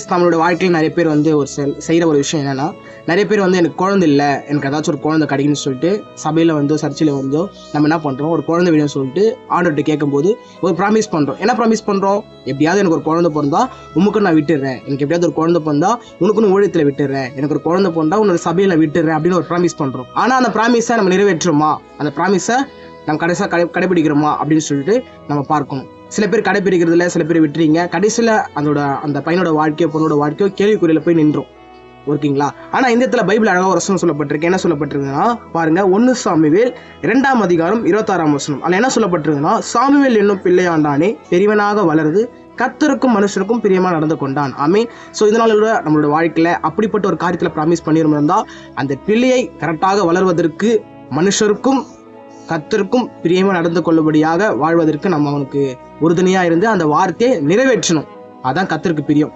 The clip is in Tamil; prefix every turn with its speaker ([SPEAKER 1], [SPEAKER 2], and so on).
[SPEAKER 1] நம்மளோட வாழ்க்கையில் நிறைய பேர் வந்து செய்கிற ஒரு விஷயம் என்னென்னா, நிறைய பேர் வந்து எனக்கு குழந்தை இல்லை, எனக்கு ஏதாச்சும் ஒரு குழந்தை கிடைக்குன்னு சொல்லிட்டு சபையில் வந்து சர்ச்சில் வந்து நம்ம என்ன பண்ணுறோம், ஒரு குழந்தை வேணும்னு சொல்லிட்டு ஆண்டவர்கிட்ட கேட்கும்போது ஒரு ப்ராமிஸ் பண்ணுறோம். என்ன ப்ராமிஸ் பண்ணுறோம்? எப்படியாவது எனக்கு ஒரு குழந்தை பிறந்தா உமக்கு நான் விட்டுடுறேன், எனக்கு எப்படியாவது ஒரு குழந்தை பிறந்தா உனக்குன்னு ஊழியத்தில் விட்டுடுறேன், எனக்கு ஒரு குழந்தை பிறந்தா உன்னோட சபையில் விட்டுடுறேன் அப்படின்னு ஒரு ப்ராமிஸ் பண்ணுறோம். ஆனால் அந்த ப்ராமிஸை நம்ம நிறைவேற்றுமா, அந்த ப்ராமிஸை நம்ம கடைசியாக கடைபிடிக்கிறோமா அப்படின்னு சொல்லிட்டு நம்ம பார்க்கணும். சில பேர் கடைபிடிக்கிறதுல, சில பேர் விட்டுறீங்க. கடைசியில் அந்த பையனோட வாழ்க்கையோ பொண்ணோட வாழ்க்கையோ கேள்விக்குறியில் போய் நின்றோம். ஓகேங்களா? ஆனால் இந்த இடத்துல பைபிள் அழகாக ஒரு வசனம் சொல்லப்பட்டிருக்கு. என்ன சொல்லப்பட்டிருக்குன்னா பாருங்க, 1 சாமுவேல் 2ஆம் அதிகாரம் 26ஆம் வசனம். அதில் என்ன சொல்லப்பட்டிருக்குன்னா, சாமுவேல் என்னும் பிள்ளையாண்டானே பெரியவனாக வளருது, கர்த்தருக்கும் மனுஷனுக்கும் பிரியமாக நடந்து கொண்டான். ஆமென். ஸோ இதனால கூட நம்மளோட வாழ்க்கையில் அப்படிப்பட்ட ஒரு காரியத்தில் ப்ராமிஸ் பண்ணியிருந்தால் அந்த பிள்ளையை கரெக்டாக வளர்வதற்கு மனுஷருக்கும் கர்த்தருக்கும் பிரியமாக நடந்து கொள்ளும்படியாக வாழ்வதற்கு நம்ம அவனுக்கு உறுதுணையாக இருந்து அந்த வார்த்தையை நிறைவேற்றணும். அதான் கர்த்தருக்கு பிரியம்.